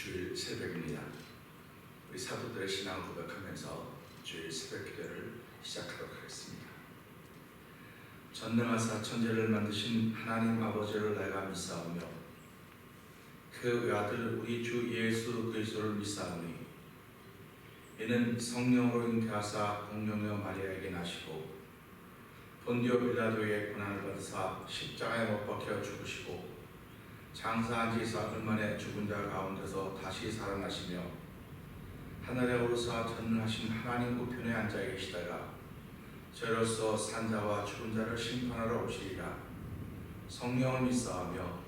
주일 새벽입니다. 우리 사도들의 신앙을 고백하면서 주일 새벽 기도를 시작하도록 하겠습니다. 전능하사 천지를 만드신 하나님 아버지를 내가 믿사오며 그 외아들 우리 주 예수 그리스도를 믿사오니 이는 성령으로 잉태하사 공룡여 마리아에게 나시고 본디오 빌라도의 고난을 받으사 십자가에 못 박혀 죽으시고 장사한 지 사흘 만에 죽은 자 가운데서 다시 살아나시며 하늘에 오르사 전능하신 하나님 우편에 앉아 계시다가 저로서 산자와 죽은 자를 심판하러 오시리라. 성령을 믿사오며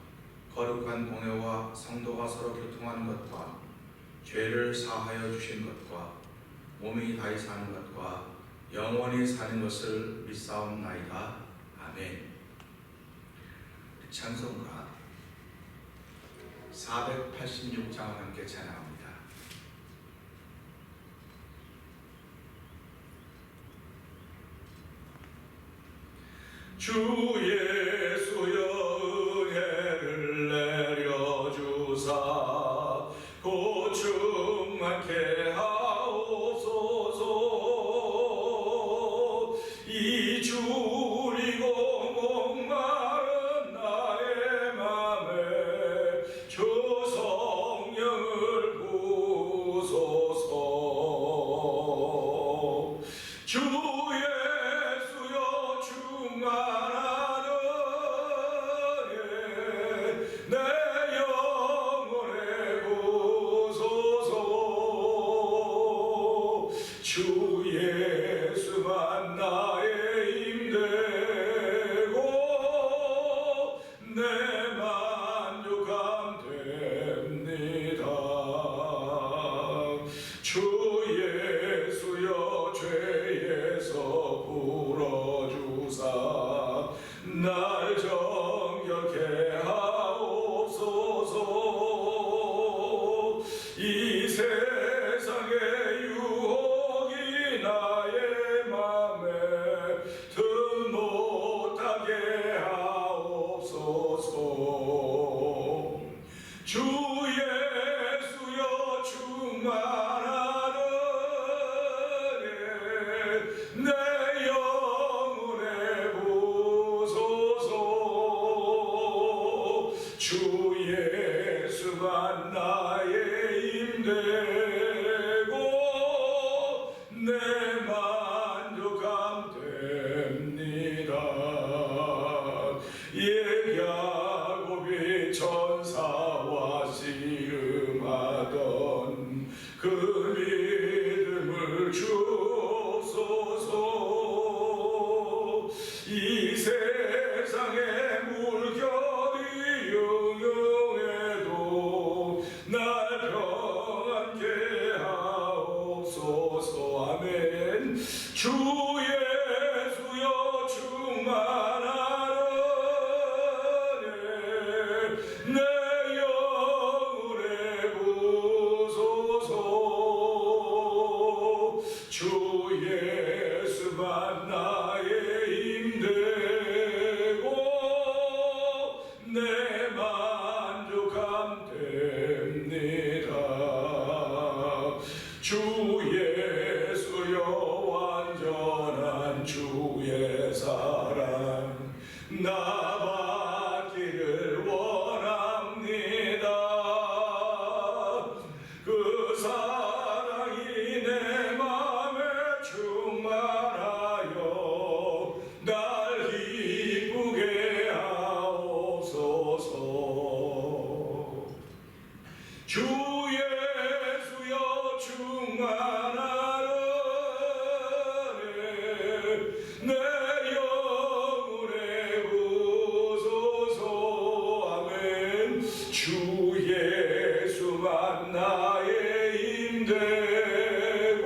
거룩한 공회와 성도가 서로 교통하는 것과 죄를 사하여 주신 것과 몸이 다시 사는 것과 영원히 사는 것을 믿사옵나이다. 아멘. 찬송가 486장을 함께 찬양합니다. 주 예수여 은혜를 내려주사 고충 많게 하옵소서. 이 줄이고 목마른 나의 맘에 주 성령을 부소서. 주 예수여 충만하네 내 영혼에 부소서. 주 예수만 나의 힘되고 내 만족함 됩니다. 주 예수여 죄에서 풀어주사 날 정결케 하옵소서. 이 세상의 유혹이 나의 맘에 틈 못하게 하옵소서. 주 예수여 충만하네 내 영혼에 부소서. 주 예수만 나의 힘되고 내 만족함 됩니다. 야곱이 천사와 씨름하던 그 믿음을 주옵소서. 이 세상의 물결이 영영해도 날 평안케 하옵소서. 아멘. 주 예수여 충만하네 내 영혼에 부소서. 주 예수만 나의 힘되고 내 만족함 됩니다. 주 예수여 완전한 주의 사랑 나 받기를 원합니다. 그 사랑이 내 맘에 충만하여 날 기쁘게 하옵소서. 주 예수여 충만하네 내 영혼에 부소서. 아멘. 주 예수만 나의 힘되고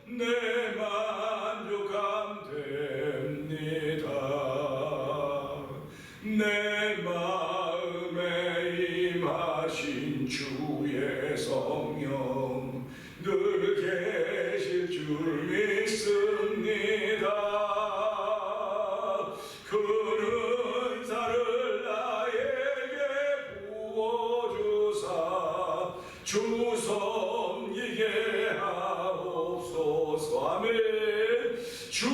내 만족함 됩니다. 내 마음에 임하신 주의 성령 늘 계실 줄 믿습니다. 그 은사를 나에게 부어주사 아멘. 주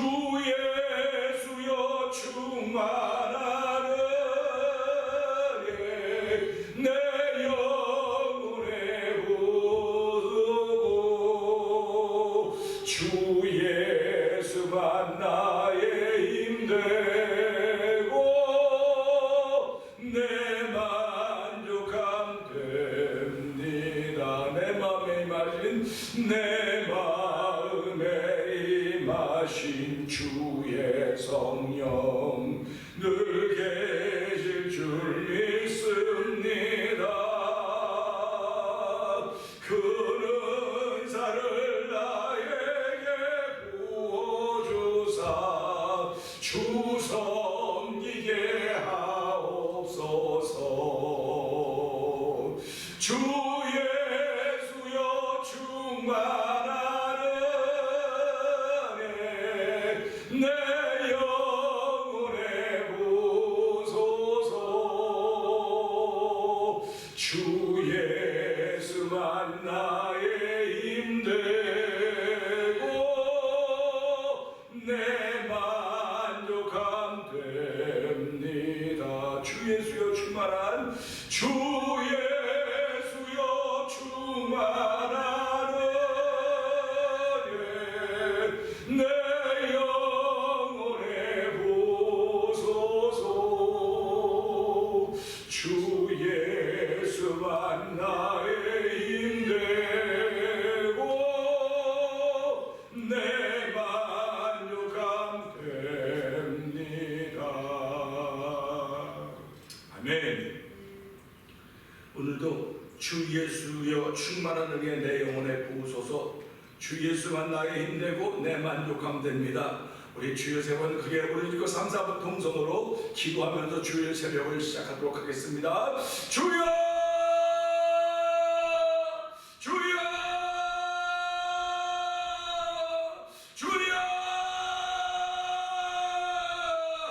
예수여 충만하네 내 영혼의 보고 주 예수만 나의 힘되고 내 만족함 됩니다. 내 마음에 임하신 내 마음에 임하신 주의 성령 늘 계실 줄 믿습니다. 그 은사를 나에게 부어주사 주 섬기게 하옵소서. 주 예수여 충만하네 내 영혼의 보소서. 주 예수만 나의 힘되고 내 만족함 됩니다. 주 예수여 충만한 주 예수여 충만하네 내 영혼의 보소서. 주 예수만 나의 힘되고 내 만족함 됩니다. 아멘. 오늘도 주 예수여 충만한 은혜 내 영혼에 부으소서. 주 예수만 나의 힘되고 내 만족함 됩니다. 우리 주여 세 번 크게 부르짖고 3, 4분 통성으로 기도하면서 주일 새벽을 시작하도록 하겠습니다. 주여 주여 주여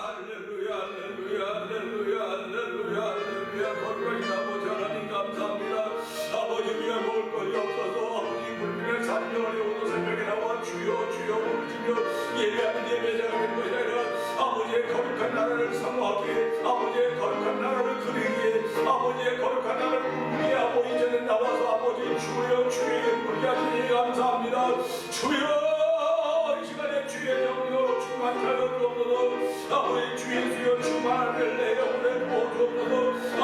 할렐루야 할렐루야 할렐루야 할렐루야 할렐루야. 거룩하신 아버지 하나님 감사합니다. 아버지 위에 먹을 것이 없어서 아버지 불편한 산정을 오도 새벽에 나와 주여 주여 부르짖며 예배하는 예배자가 된 것이 아니라 아버지의 거룩한 나라를 사모하기에 아버지의 거룩한 나라를 그리기에 아버지의 거룩한 나라를 부르기에 아버지 전에 나와서 아버지 주여 주의 부르게 하시니 감사합니다. 주여 이 시간에 주의 영으로 충만케 하여 주옵소서. 아버지 주 예수여 충만한 내 영혼에 부어주옵소서.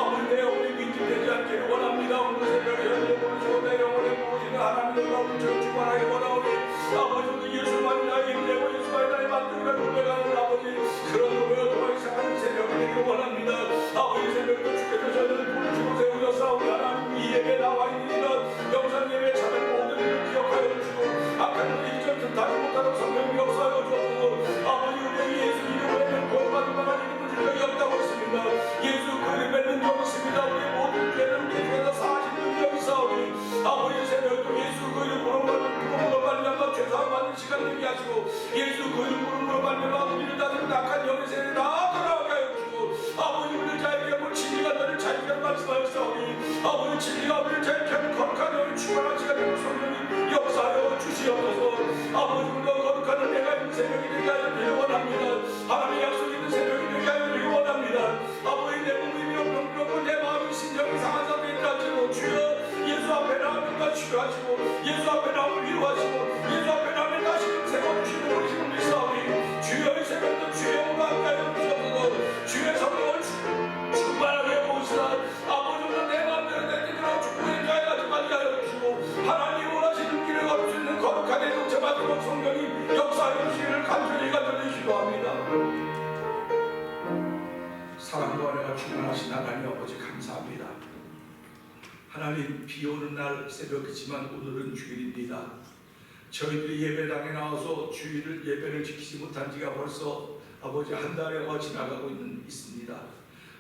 아버지 내 영혼이 빈집되지 않기를 원합니다. 오늘 새벽에 현재 보시고 내 영혼에 부어지는 하나님의 영혼을 충만하게 원하오니 아버지 예수만 나의 힘되고 예수만 나의 만족이라 고백하는 아버지 그런 고백을 통해 시작하는 새벽이 되기를 원합니다. 아버지 새벽도 주께서 저희를 부르시고 세우셔 싸우게 하나님 이 예배 나와 있는 영상 예배 참여 모든 일을 기억하여 주시고 악한 일이 이전부터 다시 못하는 성령이 역사하여 주옵소서. 아버지 우리 예수 이름 외에는 구원받을 만한 이름을 준 적이 없다고 했습니다. 예수 그를 맺는 적이 있습니다. 우리 모든 죄는 예수께서 사하시는 적이 있사오니 아버지 새벽도 예수 그 이름으로 말미암아 죄사함 받는 시간 되게 하시고 예수 그 이름으로 말미암아 우리를 다스리는 악한 영의 세력이 다 돌아가게 하여 주시고 아버지 우리를 자유케 하고 진리가 너를 자유케 하는 말씀하였사오니 아버지 진리가 우리를 자유케 하는 거룩한 영을 충만한 시간 되고 성령이 역사하여 주시옵소서. 아버지 우리가 거룩한 은혜가 있는 새벽이 되게 하여 주길 원합니다. 하나님의 약속이 있는 새벽이 되게 하여 주길 원합니다. 아버지 내 몸이 병들었고 내 마음이 심정이 상한 상태에 있다지고 주여 예수 앞에 나오니까 치료하시고 예수 앞에 나오면 위로하시고 예수 앞에 나오면 다시금 세워주시는 우리 지금 믿사오니 주여 이 새벽도 주의 영으로 함께하여 주옵소서. 주의 성령을 충만하게 모시라. 아버지는 내 마음대로 내 뜻대로 축복의 자에까지 맞게 하여 주시고 하나님 원하시는 길을 걸을 수 있는 거룩한 애동체 마지막 성령이 역사하여 주시기를 간절히 기도합니다. 사랑과 은혜가 충만하신 하나님 아버지 감사합니다. 하나님 비 오는 날 새벽이지만 오늘은 주일입니다. 저희들이 예배당에 나와서 주일을 예배를 지키지 못한 지가 벌써 아버지 한 달여가 지나가고 있습니다.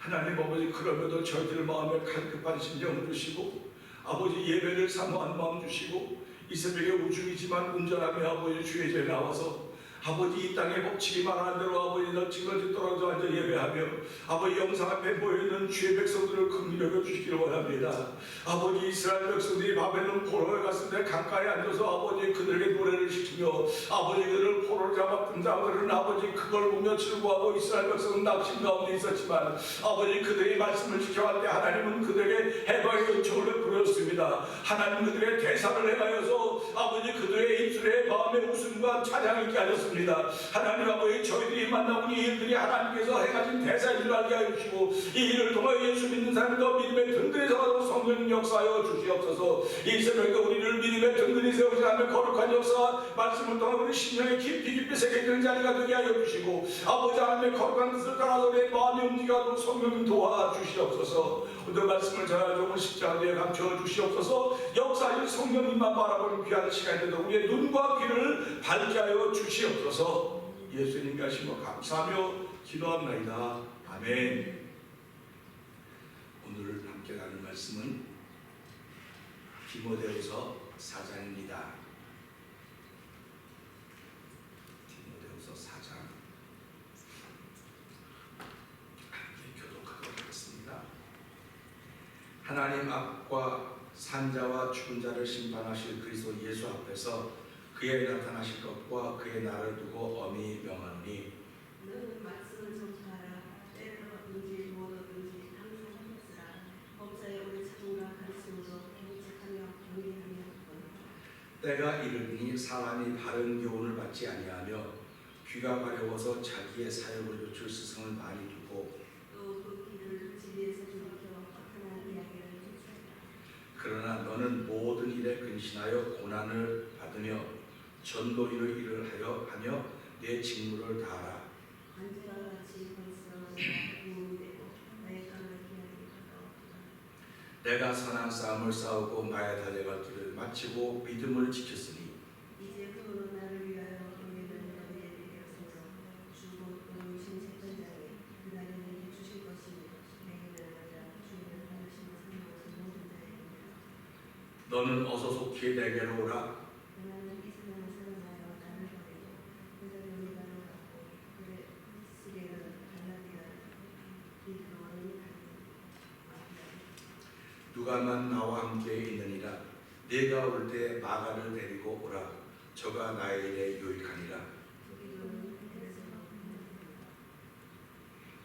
하나님 아버지 그럼에도 저희들 마음에 갈급한 심령 주시고 아버지 예배를 사모하는 마음 주시고 이 새벽에 우중이지만 운전하며 아버지 주의 전에 나와서 아버지 이 땅에 법칙이 말하는 대로 아버지 너 징그러지 떨어져 앉아 예배하며 아버지 영상 앞에 모여있는 주의 백성들을 긍휼히 여겨주시기를 원합니다. 아버지 이스라엘 백성들이 바벨론 포로에 갔을 때 강가에 앉아서 아버지 그들에게 노래를 시키며 아버지 그들을 포로로 잡았던 자들은 아버지 그걸 보며 즐거워하고 이스라엘 백성은 낙심 가운데 있었지만 아버지 그들의 말씀을 지켜갈 때 하나님은 그들에게 해방의 요청을 부르셨습니다. 하나님 그들의 대사를 행하여서 아버지 그들의 입술에 마음의 웃음과 찬양이 있게 하셨습니다. 하나님 아버지 저희들이 만나본 이 일들이 하나님께서 행하신 대사인 줄 알게 해주시고 이 일을 통하여 예수 믿는 사람도 믿음의 든든히 세워서 성령 역사하여 주시옵소서. 이 새벽에 우리를 믿음의 든든히 세우시라며 거룩한 역사 말씀을 통해 우리 심령에 깊이 새겨지는 자리가 되게 하여 주시고 아버지 하나님의 거룩한 뜻을 따라서 우리의 마음이 움직여도 성령 도와주시옵소서. 오늘 말씀을 전하여 십자가 뒤에 감춰 주시옵소서. 역사하실 성령님만 바라보는 귀한 시간인데도 우리의 눈과 귀를 밝게 하여 주시옵소서. 예수님께 하시며 감사하며 기도합나이다. 아멘. 오늘 함께 나눌 말씀은 디모데후서 4장입니다. 디모데후서 4장 함께 교독하도록 하겠습니다. 하나님 앞과 산자와 죽은 자를 심판하실 그리스도 예수 앞에서 그의 나타나실 것과 그의 날을 두고 엄히 명하노니 너는 말씀을 정수하라. 때로든지 뭐든지 항상 힘쓰라. 범사에 오래 참과 가르침으로 경책하며 경계하며 때가 이르니 사람이 바른 교훈을 받지 아니하며 귀가 가려워서 자기의 사역을 요출 스승을 많이 두고 또 그 길을 진리에서 돌이켜 허탄한 이야기를 쫓아라. 그러나 너는 모든 일에 근신하여 고난을 받으며 전도인의 일을 하며 내 직무를 다하라. 안주와 같이 건스러운 도움이 되고 나의 강을 기하게 하라. 내가 선한 싸움을 싸우고 나의 달려갈 길을 마치고 믿음을 지켰으니 이제 그로 나를 위하여 너희를 너희에게 되었으므로 주곧 오신 재판장이 그날에 내게 주실 것이니 내게 나가자 주인을 하나씩 삼는 모든 자에게 너는 어서 속히 내게로 오라. 나는 이 세상을 사랑하여 나를 버리고 그자를 미가로 갖고 그의 시계를 갈라디아를 이 강원을 누가만 나와 함께 있느니라. 네가 올 때 마가를 데리고 오라. 저가 나의 일에 유익하니라.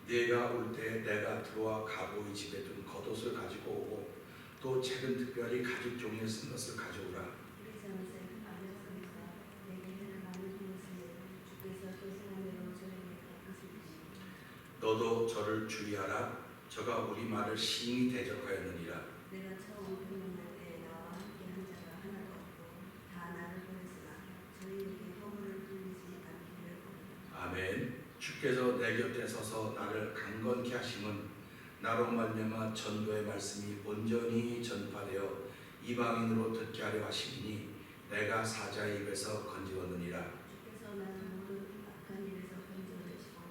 네가 올 때 내가 들어와 가보이 집에 둔 겉옷을 가지고 오고 또 책은 특별히 가죽 종이에 쓴 것을 가져오라. 너도 저를 주의하라. 저가 우리 말을 심히 대적하였느니라. 내가 처음 불문할 때 나와 함께 한 자가 하나도 없고 다 나를 보냈으나 저희에게 허물을 불리지 않기를 원한다. 아멘. 주께서 내 곁에 서서 나를 강건케 하심은 나로 말미암아 전도의 말씀이 온전히 전파되어 이방인으로 듣게 하려 하시니 내가 사자의 입에서 건지었느니라. 주께서 나를 모든 악한 일에서 건져내시고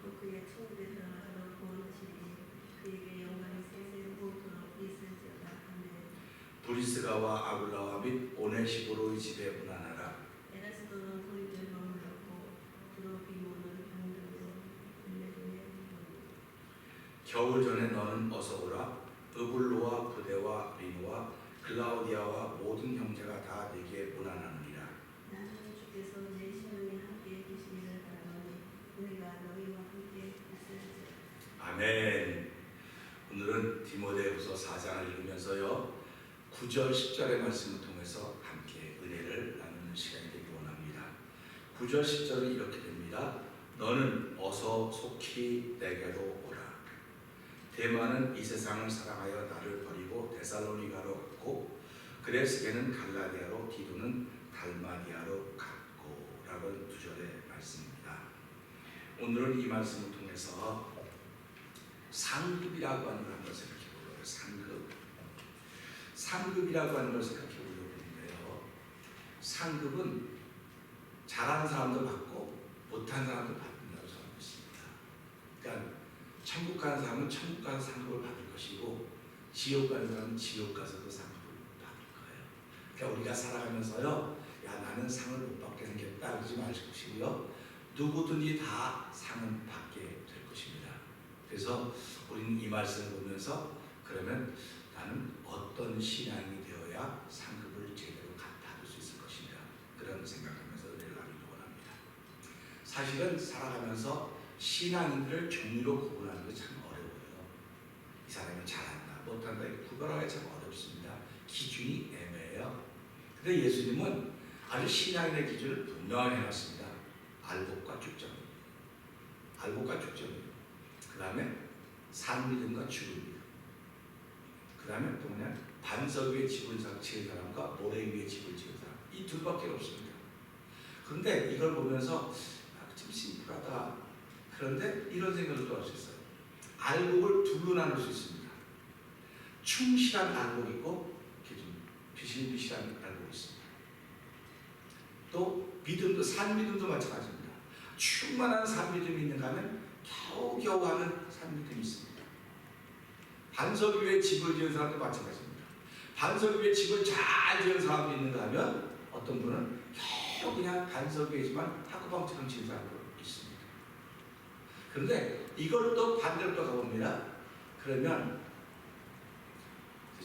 또 그의 천국에 들어가도록 구원하시니 그에게 영광이 세세 무토록 있을지어다. 아멘. 브리스가와 아굴라와 및 오네시보로의 집에 문안하라. 에라스도는 고린도에 머물렀고 드로피모는 병들로 빌레도에 겨울 전에 너는 어서 오라. 으블로와 부데와 리노와 글라우디아와 모든 형제가 다 네게 문안하느니라. 나는 주께서 내 심령에 함께 계시기를 바라노니 우리가 너희와 함께 있을지어다. 아멘. 오늘은 디모데후서 4장을 읽으면서요 9절 10절의 말씀을 통해서 함께 은혜를 나누는 시간이 되기 원합니다. 9절 10절은 이렇게 됩니다. 너는 어서 속히 내게로 오라. 데마는 이 세상을 사랑하여 나를 버리고 데살로니가로 갔고 그레스게는 갈라디아로 디도는 달마디아로 갔고 라는 2절의 말씀입니다. 오늘은 이 말씀을 통해서 상급이라고 하는 걸 한번 생각해 보려고 해요. 상급이라고 하는 걸 생각해 보려고 하는데요. 상급은 잘하는 사람도 받고 못한 사람도 받는다고 저는 믿습니다. 그러니까 천국 가는 사람은 천국 가서 상급을 받을 것이고 지옥 가는 사람은 지옥 가서도 상급을 받을 거예요. 그러니까 우리가 살아가면서요, 야 나는 상을 못 받게 생겼다 하지 마시고요. 누구든지 다 상은 받게 될 것입니다. 그래서 우리는 이 말씀을 보면서 그러면 나는 어떤 신앙이 되어야 상급을 제대로 받을 수 있을 것인가, 그런 생각하면서 은혜를 나누기 원합니다. 사실은 살아가면서 신앙인들을 종류로 구분하는 게 참 어려워요. 이 사람이 잘한다, 못한다, 구별하기 참 어렵습니다. 기준이 애매해요. 근데 예수님은 아주 신앙인의 기준을 분명하게 해놨습니다. 알곡과 쭉정입니다. 알곡과 쭉정입니다. 그 다음에 산믿음과 죽은 믿음. 그 다음에 또 뭐냐, 반석 위에 집을 지은 사람과 모래 위에 집을 지은 사람, 이 둘밖에 없습니다. 그런데 이걸 보면서 좀 심플하다, 그런데 이런 생각을 또 할 수 있어요. 알곡을 둘로 나눌 수 있습니다. 충실한 알곡이 있고 비실비실한 알곡이 있습니다. 또 믿음도, 산믿음도 마찬가지입니다. 충만한 산믿음이 있는가 하면 겨우겨우 하는 산믿음이 있습니다. 반석 위에 집을 지은 사람도 마찬가지입니다. 반석 위에 집을 잘 지은 사람도 있는가 하면 어떤 분은 겨우 그냥 반석 위에지만 학구방처럼 지은 사람도 있습니다. 그런데 이걸 또 반대로 또 가봅니다. 그러면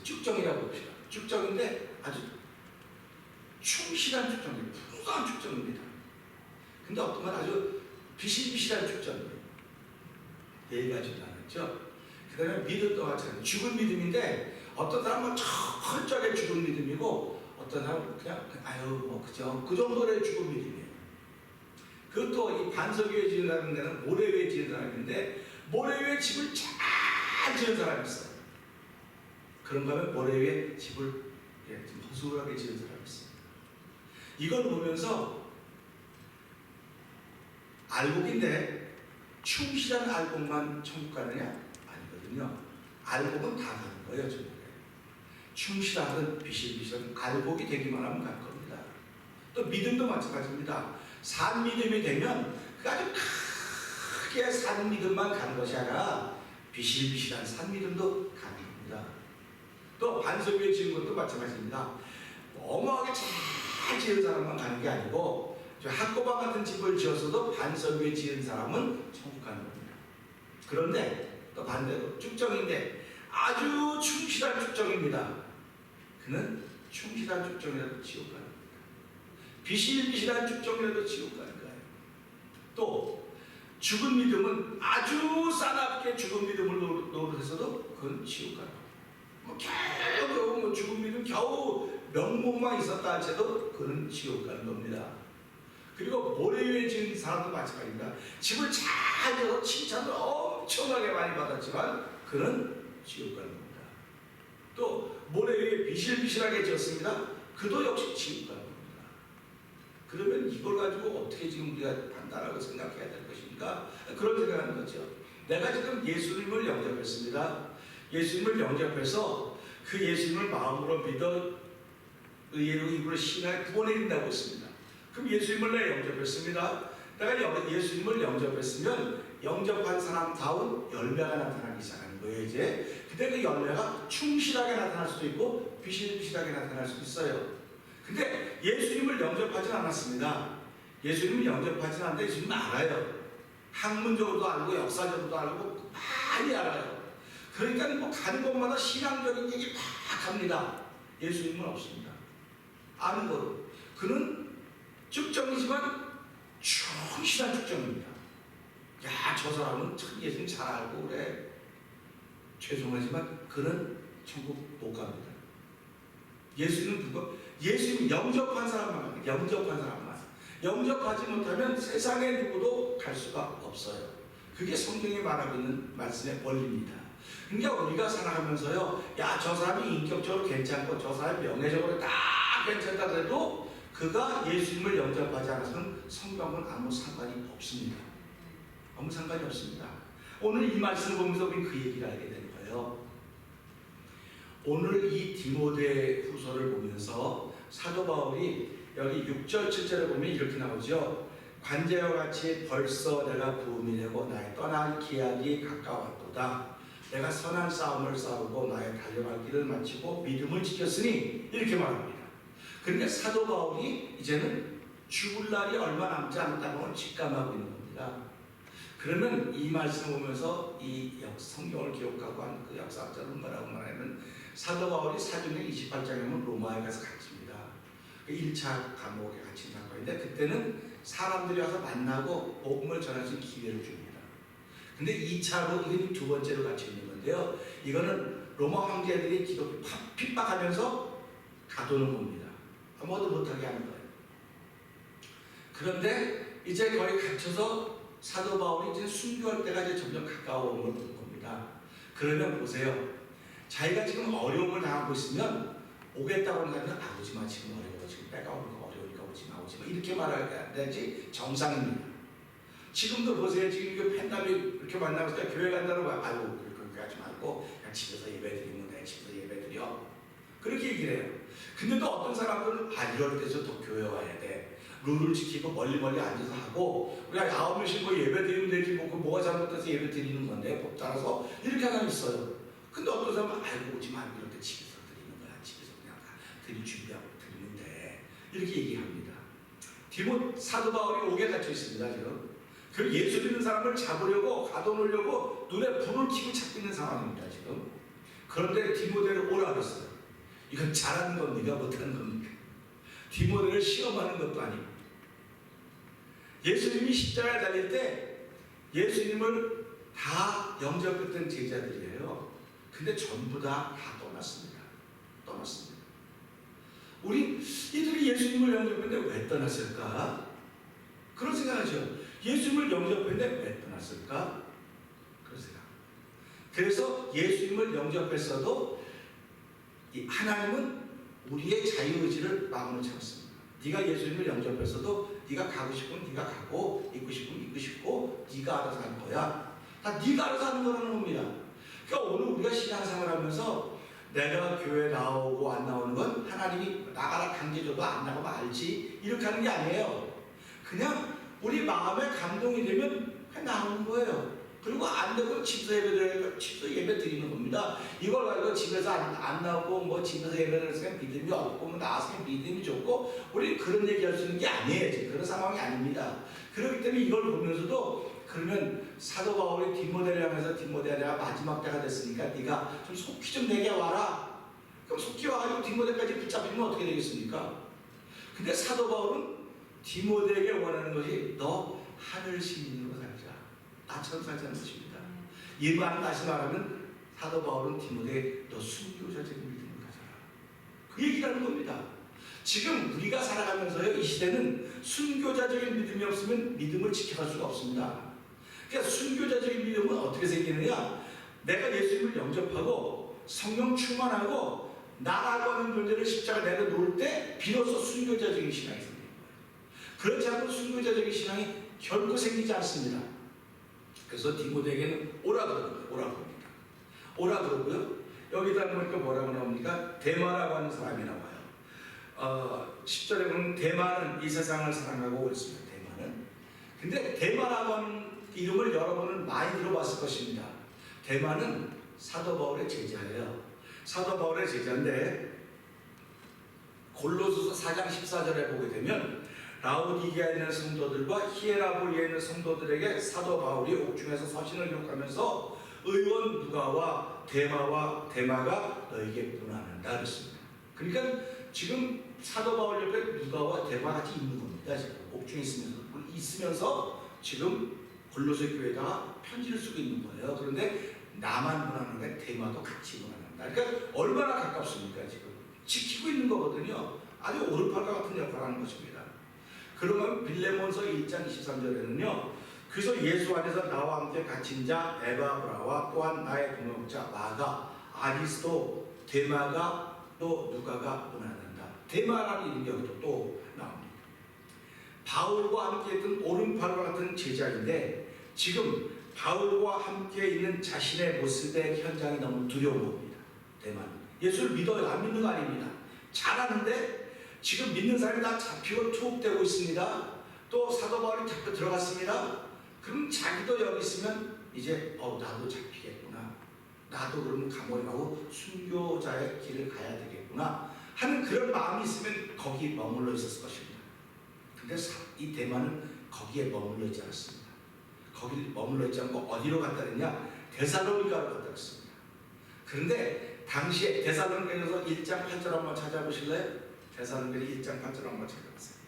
쭉정이라고 봅시다. 쭉정인데 아주 충실한 쭉정입니다. 풍성한 쭉정입니다. 근데 어떤 건 아주 비실비실한 쭉정이에요. 예의가 좀 나눴죠. 그 다음에 믿음도 마찬가지예요. 죽은 믿음인데 어떤 사람은 철저하게 죽은 믿음이고 어떤 사람은 그냥 아유 뭐 그죠, 그 정도의 죽은 믿음이에요. 그것도 이 반석 위에 지은 사람인 데는 모래 위에 지은 사람인데 모래 위에 집을 잘 지은 사람이 있어요. 그런가 하면 모래 위에 집을 좀 허술하게 지은 사람이 있어요. 이걸 보면서 알곡인데 충실한 알곡만 천국 가느냐? 아니거든요. 알곡은 다 가는 거예요, 천국에. 충실하든 비실비실한 알곡이 되기만 하면 갈 겁니다. 또 믿음도 마찬가지입니다. 산 믿음이 되면 그 아주 크게 산 믿음만 가는 것이 아니라 비실비실한 산 믿음도 가는 겁니다. 또 반석 위에 지은 것도 마찬가지입니다. 어마어마하게 잘 지은 사람만 가는 게 아니고 학고방 같은 집을 지었어도 반석 위에 지은 사람은 천국 가는 겁니다. 그런데 또 반대로 쭉정인데 아주 충실한 쭉정입니다. 그는 충실한 쭉정이라도 지옥 가는 겁니다. 비실비실한 쭉정이라도 지옥 가는 거예요. 또 죽은 믿음은 아주 싸납게 죽은 믿음을 노릇해서도 그건 지옥 가는 겁니다. 겨우 죽은 믿음 겨우 명목만 있었다 할지라도 그는 지옥 가는 겁니다. 그리고 모래 위에 지은 사람도 마찬가지입니다. 집을 잘 지어서 칭찬을 엄청나게 많이 받았지만 그는 지옥 가는 겁니다. 또 모래 위에 비실비실하게 지었습니다. 그도 역시 지옥 가는 겁니다. 그러면 이걸 가지고 어떻게 지금 우리가 판단하고 생각해야 될 것인가, 그런 생각하는 거죠. 내가 지금 예수님을 영접했습니다. 예수님을 영접해서 그 예수님을 마음으로 믿어 의로 입으로 신앙에 구원해 드린다고 했습니다. 그럼 예수님을 내가 영접했습니다. 내가 예수님을 영접했으면 영접한 사람다운 열매가 나타나기 시작하는 거예요. 이제 그때 그 열매가 충실하게 나타날 수도 있고 비실비실하게 나타날 수도 있어요. 근데 예수님을 영접하진 않았습니다. 예수님을 영접하진 않는데 예수님은 알아요. 학문적으로도 알고 역사적으로도 알고 많이 알아요. 그러니까 뭐 가는 곳마다 신앙적인 얘기 막 합니다. 예수님은 없습니다. 아는 거로. 그는 쭉정이지만 충실한 쭉정입니다. 야, 저 사람은 참 예수님 잘 알고 그래. 죄송하지만 그는 천국 못 갑니다. 예수는 누가? 예수님 영접한 사람만 갑니다. 영접한 사람만. 영접하지 못하면 세상에 누구도 갈 수가 없어요. 그게 성경이 말하고 있는 말씀의 원리입니다. 그러니까 우리가 살아가면서요, 야, 저 사람이 인격적으로 괜찮고 저 사람이 명예적으로 다 괜찮다 해도 그가 예수님을 영접하지 않아서는 성경은 아무 상관이 없습니다. 아무 상관이 없습니다. 오늘 이 말씀을 보면서 우리는 그 얘기를 알게 된 거예요. 오늘 이 디모데 후서를 보면서 사도 바울이 여기 6절 7절에 보면 이렇게 나오죠. 관제와 같이 벌써 내가 부음이 되고 나의 떠날 기약이 가까웠도다. 내가 선한 싸움을 싸우고 나의 달려갈 길을 마치고 믿음을 지켰으니, 이렇게 말합니다. 그러니까 사도 바울이 이제는 죽을 날이 얼마 남지 않았다고 직감하고 있는 겁니다. 그러면 이 말씀을 보면서 이 성경을 기록하고 한 그 역사학자는 뭐라고 말하면 사도 바울이 사도행전 28장에 보면 로마에 가서 갇힙니다. 1차 감옥에 갇힌 사건인데 그때는 사람들이 와서 만나고 복음을 전할 수 있는 기회를 줍니다. 근데 2차로 이건 두 번째로 갇혀 있는 건데요. 이거는 로마 황제들이 기독교 핍박하면서 가두는 겁니다. 아무것도 못하게 하는 거예요. 그런데 이제 거의 갇혀서 사도 바울이 이제 순교할 때가 이제 점점 가까워 오는 겁니다. 그러면 보세요. 자기가 지금 어려움을 당하고 있으면 오겠다고 하는 사람은 오지 마, 지금 어려워, 지금 때가 오는 거 어려우니까 오지 마 이렇게 말해야지 정상입니다. 지금도 보세요. 지금 이거 팬담이 이렇게 만나고 있을 때 교회 간다고 아유 그렇게 하지 말고 그냥 집에서 예배드리면 돼, 집에서 예배드려 그렇게 얘기를 해요. 근데 또 어떤 사람들은 이럴 때서 더 교회 와야 돼, 룰을 지키고 멀리 앉아서 하고 그냥 9명씩 뭐 예배 드리면 되지 뭐가 잘못돼서 예배 드리는 건데 법 따라서 이렇게 하나 있어요. 근데 어떤 사람은 알고 오지 말고 이렇게 집에서 드리는 거야, 집에서 그냥 드릴 준비하고 드리는데 이렇게 얘기합니다. 사도 바울이 옥에 갇혀 있습니다. 지금 그 예수 믿는 사람을 잡으려고 가둬놓으려고 눈에 불을 켜고 찾고 있는 상황입니다. 지금 그런데 디모데를 오라 그랬어요. 이건 잘하는 겁니까, 못하는 겁니까? 디모데를 시험하는 것도 아니고 예수님이 십자가에 달릴 때 예수님을 다 영접했던 제자들이에요. 근데 전부 다 떠났습니다. 우리 이들이 예수님을 영접했는데 왜 떠났을까? 그런 생각하죠. 예수님을 영접했는데 왜 떠났을까? 그런 생각. 그래서 예수님을 영접했어도 하나님은 우리의 자유의지를 마음으로 참습니다. 네가 예수님을 영접했어도 네가 가고 싶으면 네가 가고 있고 싶으면 있고 싶고 네가 알아서 하는 거야. 다 네가 알아서 하는 거라는 겁니다. 그러니까 오늘 우리가 신앙생활하면서 내가 교회 나오고 안 나오는 건 하나님이 나가라 강제 줘도 안 나가면 알지 이렇게 하는 게 아니에요. 그냥 우리 마음에 감동이 되면 그냥 나오는 거예요. 그리고 안 되고 집에서 예배 드리는 겁니다. 이걸 가지고 집에서 안 나오고 뭐 집에서 예배를 해서 믿음이 없고 뭐 나와서 믿음이 좋고 우리 그런 얘기 할 수 있는 게 아니에요. 지금 그런 상황이 아닙니다. 그렇기 때문에 이걸 보면서도 그러면 사도 바울이 디모데를 하면서 디모데야 내가 마지막 때가 됐으니까 네가 좀 속히 좀 내게 와라. 그럼 속히 와가지고 디모데까지 붙잡히면 어떻게 되겠습니까? 근데 사도 바울은 디모데에게 원하는 것이 너 하늘 시민으로 살자, 나처럼 살자는 것입니다. 이 말은 다시 말하면 사도 바울은 디모데에 너 순교자적인 믿음을 가져라 그 얘기를 하는 겁니다. 지금 우리가 살아가면서요 이 시대는 순교자적인 믿음이 없으면 믿음을 지켜갈 수가 없습니다. 그러니까 순교자적인 믿음은 어떻게 생기느냐, 내가 예수님을 영접하고 성령 충만하고 나라고 하는 존재를 십자가에 내려놓을 때 비로소 순교자적인 신앙이 생깁니다. 그렇지 않고 순교자적인 신앙이 결코 생기지 않습니다. 그래서 디모데에게는 오라 그럽니다. 오라 그러고요. 여기다 보니까 뭐라고 나옵니까? 데마라고 하는 사람이 나와요. 10절에 보면 데마는 이 세상을 사랑하고 있습니다. 데마는. 근데 데마라고 하는 이름을 여러분은 많이 들어봤을 것입니다. 데마는 사도 바울의 제자예요. 사도 바울의 제자인데 골로새서 4장 14절에 보게 되면 라오디게아에 있는 성도들과 히에라볼리에 있는 성도들에게 사도 바울이 옥중에서 서신을 기록하면서 의원 누가와 데마가 너에게 문안한다 그랬습니다. 그러니까 지금 사도 바울 옆에 누가와 데마 같이 있는 겁니다. 지금 옥중에 있으면서 지금 골로새 교회에다가 편지를 쓰고 있는 거예요. 그런데 나만 문안하는데 데마도 같이 문안한다. 그러니까 얼마나 가깝습니까? 지금 지키고 있는 거거든요. 아주 오른팔과 같은 역할을 하는 것입니다. 그러면 빌레몬서 1장 23절에는요. 그래서 예수 안에서 나와 함께 갇힌 자 에바브라와 또한 나의 동역자 마가, 아리스도, 데마가 또 누가가 문안한다. 데마라는 이름이 여기도 또 나옵니다. 바울과 함께 있던 오른팔과 같은 제자인데 지금 바울과 함께 있는 자신의 모습의 현장이 너무 두려운 겁니다. 데마는 예수를 믿어요. 안 믿는 거 아닙니다. 잘하는데 지금 믿는 사람이 다 잡히고 투옥되고 있습니다. 또 사도 바울이 잡혀 들어갔습니다. 그럼 자기도 여기 있으면 이제 나도 잡히겠구나. 나도 그러면 감옥에 가고 순교자의 길을 가야 되겠구나 하는 그런 마음이 있으면 거기 머물러 있었을 것입니다. 근데 이 대만은 거기에 머물러 있지 않았습니다. 거기 머물러 있지 않고 어디로 갔다 그랬냐? 데살로니가로 갔다 그랬습니다. 그런데 당시에 데살로니가에서 1장 8절 한번 찾아보실래요? 데살로니가 1장 8절 한번 찾아보세요.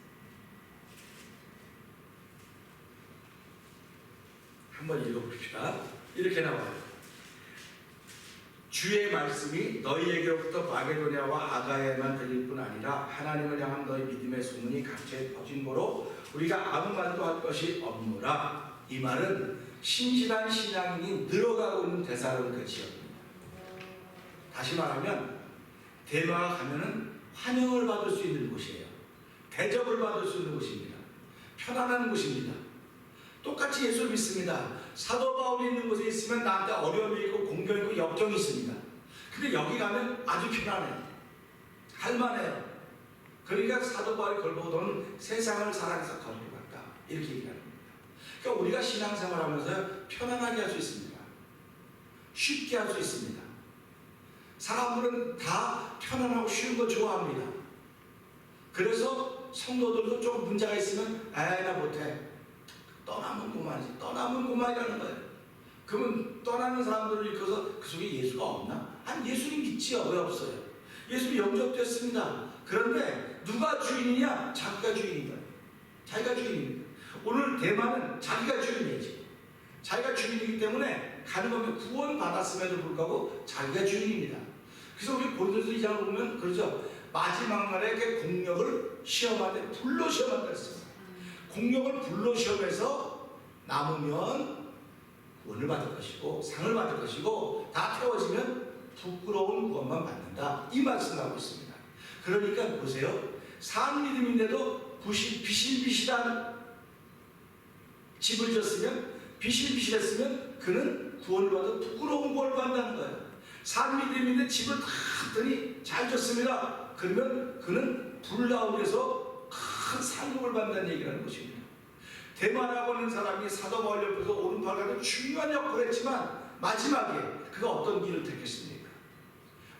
한번 읽어봅시다. 이렇게 나와요. 주의 말씀이 너희에게로부터 마게도냐와 아가야에만 들릴 뿐 아니라 하나님을 향한 너희 믿음의 소문이 각처에 퍼진 거로 우리가 아무 말도 할 것이 없노라. 이 말은 신실한 신앙인이 늘어가고 있는 데살로니가 지역입니다. 다시 말하면 대마가 가면은 환영을 받을 수 있는 곳이에요. 대접을 받을 수 있는 곳입니다. 편안한 곳입니다. 똑같이 예수를 믿습니다. 사도 바울이 있는 곳에 있으면 나한테 어려움이 있고 공경이 있고 역경이 있습니다. 근데 여기 가면 아주 편안해요. 할만해요. 그러니까 사도 바울이 걸보고 너는 세상을 사랑해서 걸고 갈까? 이렇게 얘기하는 겁니다. 그러니까 우리가 신앙생활하면서 편안하게 할 수 있습니다. 쉽게 할 수 있습니다. 사람들은 다 편안하고 쉬운 거 좋아합니다. 그래서 성도들도 조금 문제가 있으면 나 못해. 떠나면 그만이지. 떠나면 그만이라는 거예요. 그러면 떠나는 사람들을 일컬어서 그 속에 예수가 없나? 아니 예수님 믿지요. 왜 없어요? 예수님 영접됐습니다. 그런데 누가 주인이냐? 자기가 주인인 거예요. 자기가 주인입니다. 오늘 대만은 자기가 주인이지. 자기가 주인이기 때문에 가는 거면 구원 받았음에도 불구하고 자기가 주인입니다. 그래서 우리 고린도서 2장을 보면 그러죠. 마지막 날에 공력을 시험하되 불로 시험한다 했어요. 공력을 불로 시험해서 남으면 구원을 받을 것이고 상을 받을 것이고 다 태워지면 부끄러운 구원만 받는다. 이 말씀을 하고 있습니다. 그러니까 보세요. 산 믿음인데도 비실비실한 집을 졌으면 비실비실했으면 그는 구원을 받아 부끄러운 구원을 받는다는 거예요. 산 믿음인데 집을 다 했더니 잘 졌습니다. 그러면 그는 불 가운데서 큰 상급을 받는다는 얘기를 하는 것입니다. 대마라고 하는 사람이 사도 바울 옆에서 오른팔 같은 중요한 역할을 했지만 마지막에 그가 어떤 길을 택했습니까?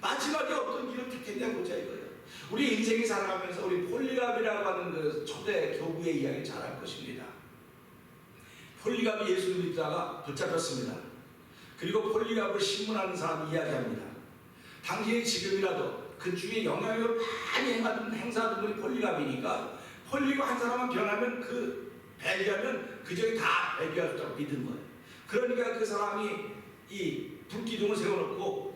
마지막에 어떤 길을 택했냐 보자 이거예요. 우리 인생이 살아가면서 우리 폴리갑이라고 하는 그 초대 교부의 이야기를 잘 할 것입니다. 폴리갑이 예수를 믿다가 붙잡혔습니다. 그리고 폴리갑을 신문하는 사람이 이야기합니다. 당신이 지금이라도 그 주위에 영향력을 많이 행사하던 분이 폴리갑이니까 폴리갑 한 사람만 변하면 그 배교하면 그 중에 다 배교할 수 있다고 믿은 거예요. 그러니까 그 사람이 이 불기둥을 세워놓고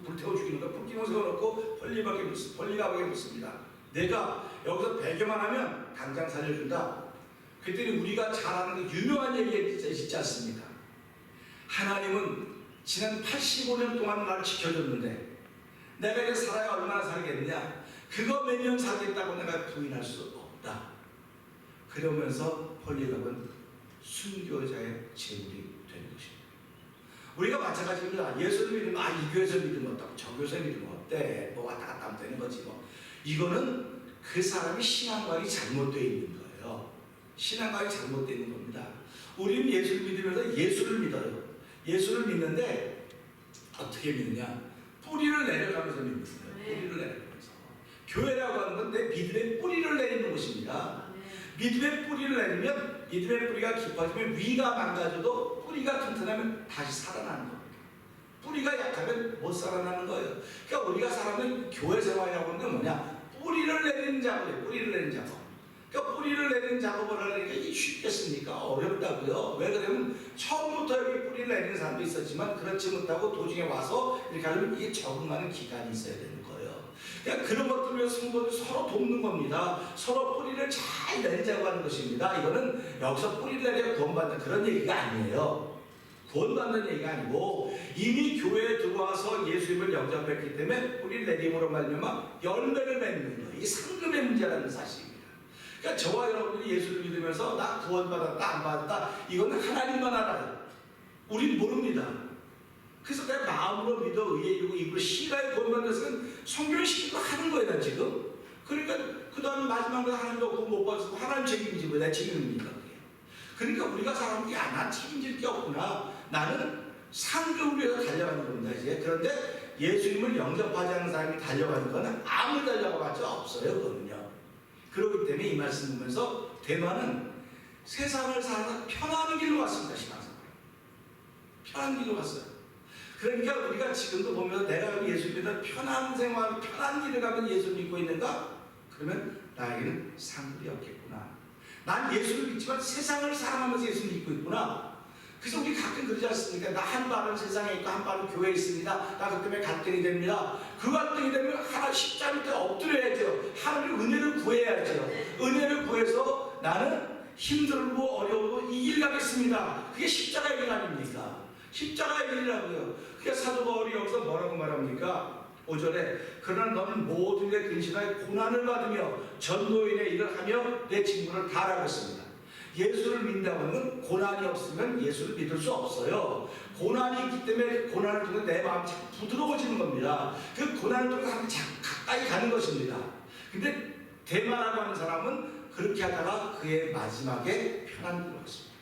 불 태워 죽이는 거 불기둥을 세워놓고 폴리갑에게 묻습니다. 내가 여기서 배교만 하면 당장 살려준다. 그랬더니 우리가 잘 아는 그 유명한 얘기 있지 않습니까? 하나님은 지난 85년 동안 나를 지켜줬는데 내가 이제 살아야 얼마나 살겠느냐? 그거 몇 년 살겠다고 내가 부인할 수 없다. 그러면서 폴리갑은 순교자의 제물이 되는 것입니다. 우리가 마찬가지입니다. 예수를 믿으면 이 교회에서 믿으면 어떻고 저 교회에서 믿으면 어때? 뭐 왔다 갔다 하면 되는 거지 뭐. 이거는 그 사람이 신앙관이 잘못되어 있는 거예요. 신앙관이 잘못되어 있는 겁니다. 우리는 예수를 믿으면서 예수를 믿어요. 예수를 믿는데 어떻게 믿느냐? 뿌리를 내려가면서 믿는 거예요. 뿌리를 내려가면서. 교회라고 하는 건 내 믿음의 뿌리를 내리는 곳입니다. 믿음의 뿌리를 내리면 믿음의 뿌리가 깊어지면 위가 망가져도 뿌리가 튼튼하면 다시 살아나는 겁니다. 뿌리가 약하면 못 살아나는 거예요. 그러니까 우리가 살아가는 교회 생활이라고 하는 게 뭐냐? 뿌리를 내리는 작업이에요. 뿌리를 내리는 작업. 그러니까 뿌리를 내리는 작업을 하려니까 이게 쉽겠습니까? 어렵다고요. 왜 그러면 처음부터 여기 뿌리를 내리는 사람도 있었지만 그렇지 못하고 도중에 와서 이렇게 하려면 이게 적응하는 기간이 있어야 되는 거예요. 그러니까 그런 것들 위해서 성도들이 서로 돕는 겁니다. 서로 뿌리를 잘 내리자고 하는 것입니다. 이거는 여기서 뿌리를 내려 구원받는 그런 얘기가 아니에요. 구원받는 얘기가 아니고 이미 교회에 들어와서 예수님을 영접했기 때문에 뿌리를 내림으로 말미암아 열매를 맺는 거예요. 이 상급의 문제라는 사실입니다. 그러니까 저와 여러분들이 예수를 믿으면서 나 구원받았다 안 받았다 이거는 하나님만 알아요. 우린 모릅니다. 그래서 내 마음으로 믿어 의에 이르고 입으로 시가에 구원받는 것은 성경을 시키고 하는 거예요. 나 지금. 그러니까 그 다음에 마지막으로 하나님도 구원 못 받아서 하나님 책임이지 왜 내 책임입니까? 그러니까 우리가 사람이 난 책임질 게 없구나. 나는 상급을 위해서 달려가는 겁니다. 이제. 그런데 예수님을 영접하지 않는 사람이 달려가는 거는 아무리 달려가봤자 없어요. 그거는요. 그렇기 때문에 이 말씀 보면서 대만은 세상을 살아서 편한 길로 왔습니다. 신앙생활. 편한 길로 왔어요. 그러니까 우리가 지금도 보면서 내가 예수 믿는 편한 생활, 편한 길을 가면 예수 믿고 있는가? 그러면 나에게는 상급이 없겠구나. 난 예수를 믿지만 세상을 사랑하면서 예수 믿고 있구나. 그래서 우리 가끔 그러지 않습니까? 나 한 발은 세상에 있고 한 발은 교회에 있습니다. 나 그 때문에 갈등이 됩니다. 그 갈등이 되면 하나 십자가 밑에 엎드려야죠. 하나님의 은혜를 구해야죠. 은혜를 구해서 나는 힘들고 어려우고 이 길 가겠습니다. 그게 십자가의 길 아닙니까? 십자가의 길이라고요. 그게 사도 바울이 여기서 뭐라고 말합니까? 5절에 그러나 너는 모든 데 근신하여 고난을 받으며 전도인의 일을 하며 내 직분을 다하라고 했습니다. 예수를 믿는다고 하면 고난이 없으면 예수를 믿을 수 없어요. 고난이 있기 때문에 고난을 통해 내 마음이 참 부드러워지는 겁니다. 그 고난을 통해 하나님 가까이 가는 것입니다. 근데 대마라고 하는 사람은 그렇게 하다가 그의 마지막에 편한 길로 갔습니다.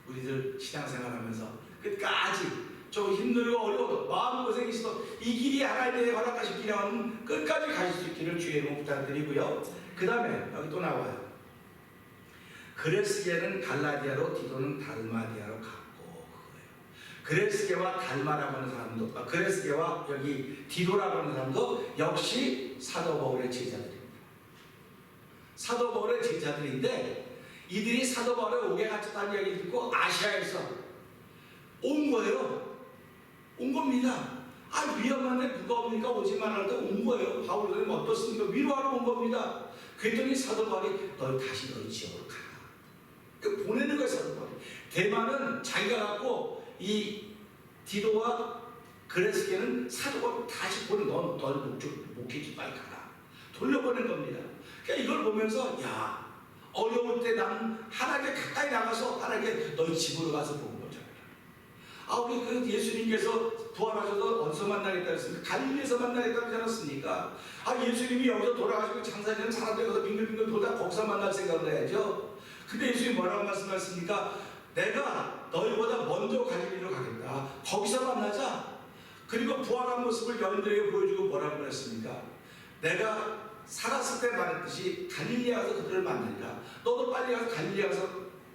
우리들 신앙생활 하면서 끝까지 좀 힘들고 어려워도 마음고생이 있어도 이 길이 하나님의 허락하신 길이라면 끝까지 가실 수 있기를 주의 이름으로 부탁드리고요. 그 다음에 여기 또 나와요. 그레스게는 갈라디아로 디도는 달마디아로 갔고 그거예요. 그레스게와 달마라고 하는 사람도 그레스게와 여기 디도라고 하는 사람도 역시 사도 바울의 제자들입니다. 사도 바울의 제자들인데 이들이 사도 바울에 오게 갇혔다는 이야기를 듣고 아시아에서 온 거예요. 온 겁니다. 아 위험한데 누가 옵니까? 오지만 할 때 온 거예요. 바울은 어떻습니까? 위로하러 온 겁니다. 그랬더니 사도 바울이 너 다시 너희 지역으로 가라. 그 보내는 거예요. 사도 바울이. 대만은 자기가 갖고 이 디도와 그레스게는 사도 바울이 다시 보내. 넌 목회지 빨리 가라. 돌려보낸 겁니다. 그러니까 이걸 보면서 야 어려울 때 나는 하나님께 가까이 나가서 하나님께 너희 집으로 가서 보는 거잖아요. 아 우리 그 예수님께서 부활하셔서 어디서 만나겠다 했습니까? 갈릴리에서 만나겠다 하지 않았습니까? 아 예수님이 여기서 돌아가시고 장사되는 사람들 가서 빙글빙글 돌다 거기서 만날 생각을 해야죠. 근데 예수님이 뭐라고 말씀하셨습니까? 내가 너희보다 먼저 갈릴리로 가겠다. 거기서 만나자. 그리고 부활한 모습을 여인들에게 보여주고 뭐라고 했습니까? 내가 살았을 때 말했듯이 갈릴리에 가서 그들을 만나리라. 너도 빨리 가서 갈릴리에 가서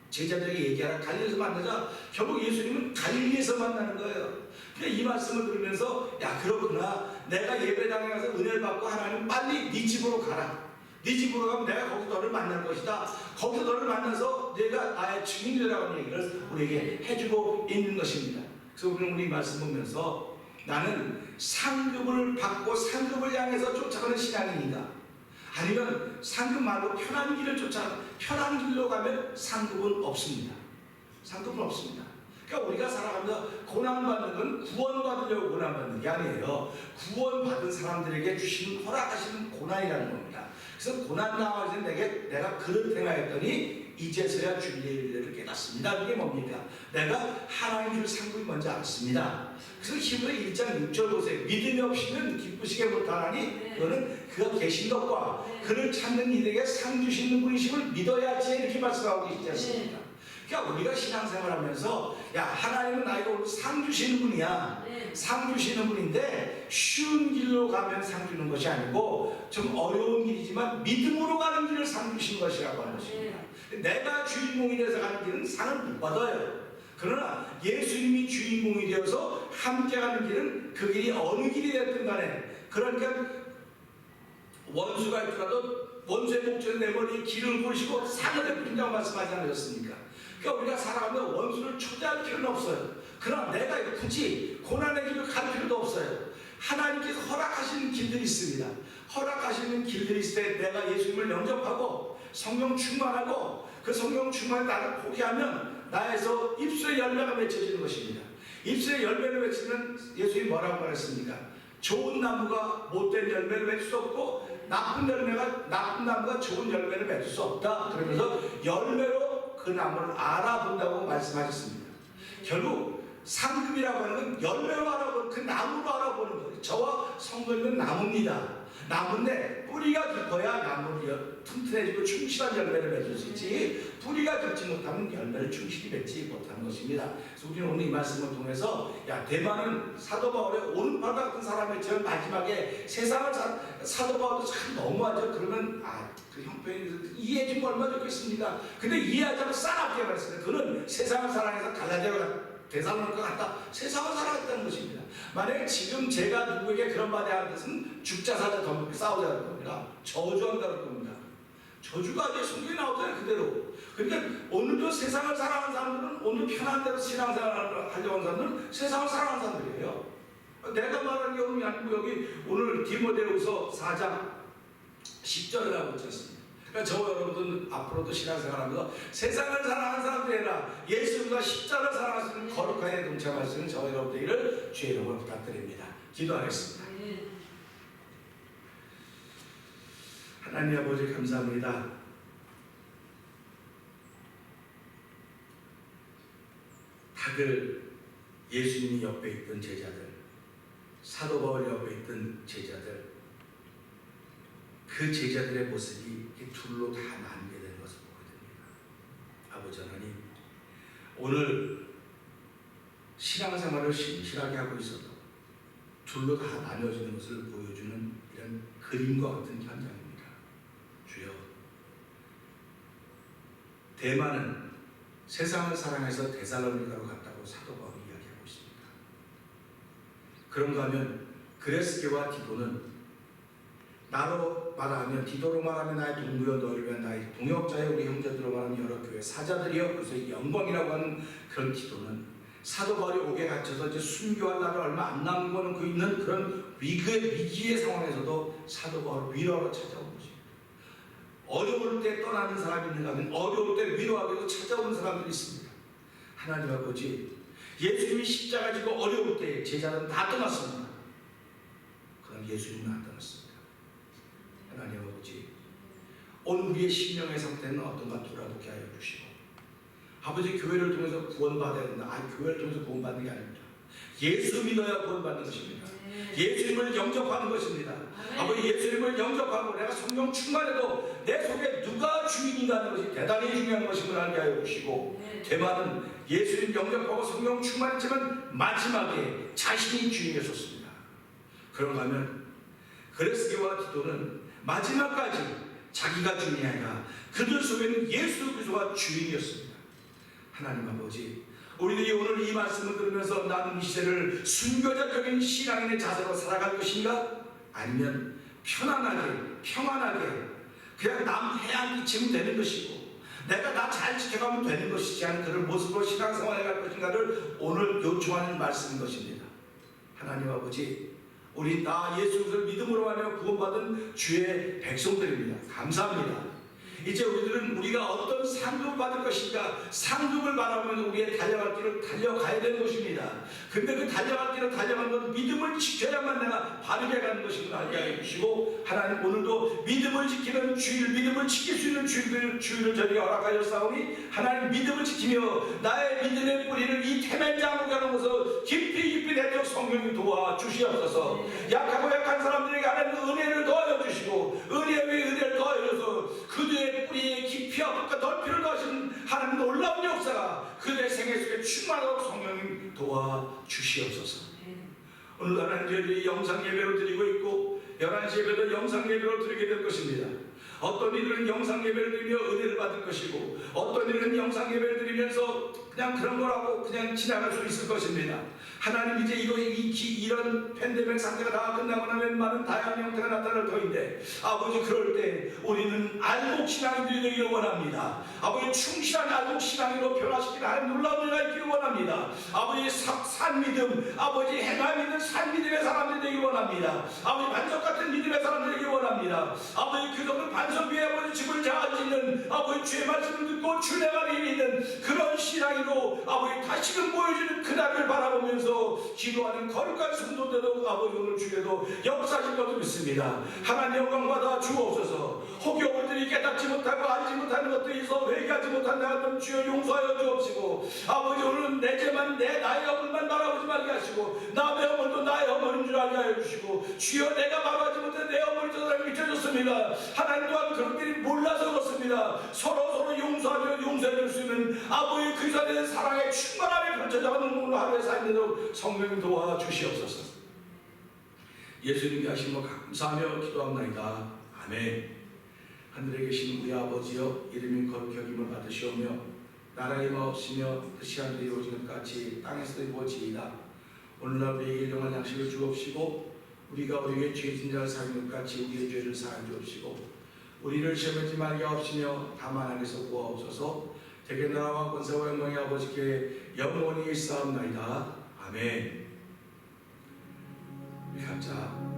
제자들에게 얘기하라. 갈릴리에서 만나자. 결국 예수님은 갈릴리에서 만나는 거예요. 그러니까 이 말씀을 들으면서 야 그렇구나. 내가 예배당에 가서 은혜를 받고 하나님 빨리 네 집으로 가라. 네 집으로 가면 내가 거기서 너를 만날 것이다. 거기서 너를 만나서 내가 나의 증인이라는 얘기를 우리에게 해주고 있는 것입니다. 그래서 우리 이 말씀 보면서 나는 상급을 받고 상급을 향해서 쫓아가는 신앙인이다. 아니면 상급 말고 편한 길을 쫓아가는 편한 길로 가면 상급은 없습니다. 상급은 없습니다. 그러니까 우리가 살아가면서 고난받는 건 구원받으려고 고난받는 게 아니에요. 구원받은 사람들에게 주시는 허락하시는 고난이라는 겁니다. 그래서 고난 당하기 전에 내가 그릇 행하였더니 이제서야 주의 일을 깨닫습니다. 이게 뭡니까? 내가 하나님 줄 상급이 뭔지 알았습니다. 그래서 히브리 1장 6절 보세요. 믿음이 없이는 기쁘시게 못하나니 그거는 그가 계신 것과 그를 찾는 이들에게 상 주시는 분이심을 믿어야지 이렇게 말씀하고 계시지 않습니까? 그러니까 우리가 신앙생활하면서 야 하나님은 나에게 오늘 상 주시는 분이야. 상 주시는 분인데 쉬운 길로 가면 상 주는 것이 아니고 좀 어려운 길이지만 믿음으로 가는 길을 상 주신 것이라고 하는 것입니다. 내가 주인공이 돼서 가는 길은 상을 못 받아요. 그러나 예수님이 주인공이 되어서 함께 가는 길은 그 길이 어느 길이 됐든 간에 그러니까 원수가 있더라도 원수의 목전에 내 머리에 기름을 부으시고 상을 베푼다고 말씀하지 않으셨습니까? 그러니까 우리가 살아가면 원수를 초대할 필요는 없어요. 그러나 내가 굳이 고난의 길을 갈 필요도 없어요. 하나님께서 허락하시는 길들이 있습니다. 허락하시는 길들이 있을 때 내가 예수님을 영접하고 성령 충만하고 그 성령 충만을 나를 포기하면 나에서 입술의 열매가 맺혀지는 것입니다. 입술의 열매를 맺히면 예수님이 뭐라고 말했습니까? 좋은 나무가 못된 열매를 맺을 수 없고 나쁜 나무가 좋은 열매를 맺을 수 없다. 그러면서 열매로 그 나무를 알아본다고 말씀하셨습니다. 결국 상급이라고 하는 건 열매로 알아보는 그 나무로 알아보는 거예요. 저와 성도님은 나무입니다. 나무인데 뿌리가 깊어야 나무는 튼튼해지고 충실한 열매를 맺을 수 있지, 뿌리가 깊지 못하면 열매를 충실히 맺지 못하는 것입니다. 그래서 우리는 오늘 이 말씀을 통해서 대만은 사도 바울의 오른팔과 같은 사람이었지만 마지막에 세상을 사도 바울도 참 너무하죠. 그러면 그 형편이 이해해주면 얼마나 좋겠습니다. 근데 이해하지 않고 싸납게 말했습니다. 그는 세상을 사랑해서 갈라디아로 대살로니가 갔다 세상을 사랑했다는 것입니다. 만약에 지금 제가 누구에게 그런 말이 하는 것은 죽자 사자 덤비고 싸우자는 겁니다. 저주한다는 겁니다. 저주가 이제 성경에 나오잖아요, 그대로. 그러니까 오늘도 세상을 사랑하는 사람들은, 오늘 편한 대로 신앙생활을 하려고 하는 사람들은 세상을 사랑하는 사람들이에요. 내가 말하는 게 아니고 여기 오늘 디모데후서 4장 10절이라고 있지 않습니까? 그러니까 저 여러분들 앞으로도 신앙생활하면서 세상을 사랑하는 사람들이라 예수님과 십자가를 사랑할 수 있는 거룩한 에 동참할 수 있는 저 여러분들을 주의 이름으로 부탁드립니다. 기도하겠습니다. 하나님 아버지 감사합니다. 다들 예수님이 옆에 있던 제자들, 사도 바울 옆에 있던 제자들, 그 제자들의 모습이 둘로 다 나뉘게 되는 것을 보게 됩니다. 아버지 하나님, 오늘 신앙생활을 신실하게 하고 있어도 둘로 다 나뉘어지는 것을 보여주는 이런 그림과 같은 현장입니다. 주여, 대만은 세상을 사랑해서 데살로니가로 갔다고 사도 바울이 이야기하고 있습니다. 그런가 하면 그레스게와 디도는 나로 말하면, 디도로 말하면 나의 동무여, 너를 위한 나의 동역자여, 우리 형제들로 말하면 여러 교회 사자들이여, 그래서 영광이라고 하는 그런 디도는 사도 바울이 옥에 갇혀서 이제 순교할 날을 얼마 안 남은 거는 그 있는 그런 위기의 상황에서도 사도 바울을 위로하러 찾아온 것입니다. 어려울 때 떠나는 사람이 있는가 하면 어려울 때 위로하기 위해서 찾아오는 사람들이 있습니다. 하나님 아버지, 예수님이 십자가 지고 어려울 때 제자들은 다 떠났습니다. 그럼 예수님은 안 떠났습니다. 하나님 아버지, 오늘 우리의 심령의 상태는 어떤가 돌아보게 하여 주시고, 아버지, 교회를 통해서 구원받아야 된다. 교회를 통해서 구원받는 게 아닙니다. 예수 믿어야 구원받는 것입니다. 예수님을 영접하는 것입니다. 아버지, 예수님을 영접하고 내가 성령 충만해도 내 속에 누가 주인인가 하는 것이 대단히 중요한 것임을 알게 하여 주시고, 대만은 예수님 영접하고 성령 충만했지만 마지막에 자신이 주인이었습니다. 그런가 하면 그레스게와 디도는 마지막까지 자기가 주인이 아니라 그들 속에는 예수 그리스도가 주인이었습니다. 하나님 아버지, 우리들이 오늘 이 말씀을 들으면서 나는 이 시대를 순교자적인 신앙인의 자세로 살아갈 것인가? 아니면 편안하게 평안하게 그냥 남 해안 끼치면 되는 것이고 내가 나 잘 지켜가면 되는 것이지 않은 그런 모습으로 신앙생활해 갈 것인가를 오늘 요청하는 말씀인 것입니다. 하나님 아버지, 우리 나 예수 그리스도를 믿음으로 하며 구원받은 주의 백성들입니다. 감사합니다. 이제 우리들은 우리가 어떤 상급을 받을 것인가, 상급을 바라보면서 우리의 달려갈 길을 달려가야 되는 것입니다. 근데 그 달려갈 길을 달려가는 건 믿음을 지켜야만 내가 바르게 가는 것임을 알게 해주시고, 하나님 오늘도 믿음을 지키는 주일, 믿음을 지킬 수 있는 주일을 저희가 허락하였사오니 하나님 믿음을 지키며 나의 믿음의 뿌리를 이 태면장으로 가는 것을 깊이 내도록 성령이 도와주시옵소서. 약하고 약한 사람들에게 하나님 은혜를 더하여 주시고, 은혜 위에 은혜를 더하여 줘서 그들의 뿌리의 깊이와 넓이를 더하시는 하나님 놀라운 역사가 그들의 생애 속에 충만하도록 성령님 도와주시옵소서. 오늘 하나님 저희 영상 예배로 드리고 있고 11시 예배도 영상 예배로 드리게 될 것입니다. 어떤 이들은 영상 예배를 드리며 은혜를 받을 것이고, 어떤 이들은 영상 예배를 드리면서 그냥 그런 거라고 그냥 지나갈 수 있을 것입니다. 하나님, 이제 이런 팬데믹 상태가 다 끝나고 나면 많은 다양한 형태가 나타날 터인데, 아버지, 그럴 때 우리는 알곡신앙이 되기를 원합니다. 아버지, 충실한 알곡신앙으로 변화시키는 하나님 놀라운 은혜가 있기를 원합니다. 아버지, 산믿음, 아버지, 행함 있는 산믿음의 사람들이 되기를 원합니다. 아버지, 반석 같은 믿음의 사람들이 되기를 원합니다. 아버지, 그 정도 반석 위에 아버지 집을 잘 짓는, 아버지, 주의 말씀을 듣고 주내가 있는 그런 신앙으로 아버지 다시금 보여주는 그날을 바라보면서 기도하는 거룩한 성도들도 아버지 오늘 주에도 역사하실 것을 믿습니다. 하나님 영광 받아 주옵소서. 혹여 우리들이 깨닫지 못하고 알지 못하는 것들이 있어 회개하지 못한다 하면 주여 용서하여 주옵시고, 아버지 오늘은 내 죄만 나의 허물만 바라보지 말게 하시고 남의 허물도 나의 허물인 줄 알게 하여 주시고, 주여 내가 바라보지 못한 내 허물이 그들을 믿어줬습니다. 하나님 또한 그들이 몰라서 그렇습니다. 서로 용서해 줄 수 있는 아버지의 그 자리에 사랑의 충만함이 펼쳐져가는 오늘 하루의 삶에도 성령님 도와주시옵소서. 예수님께 하신 것 감사하며 기도합나이다. 아멘. 하늘에 계신 우리 아버지여, 이름이 거룩히 여김을 받으시오며 나라의 마옵시며 뜻이 하늘에 이루어지는 것 같이 땅에서도 이루어지이다. 오늘날 우리에게 일용할 양식을 주옵시고 우리가 우리에게 죄 진 자를 사하는 것 같이 우리의 죄를 사하여 주옵시고 우리를 시험에 들지 말게 하옵시며 다만 악에서 구하옵소서. 대개 나라와 권세와 영광의 아버지께 영원히 있사옵나이다. 아멘. 우리 각자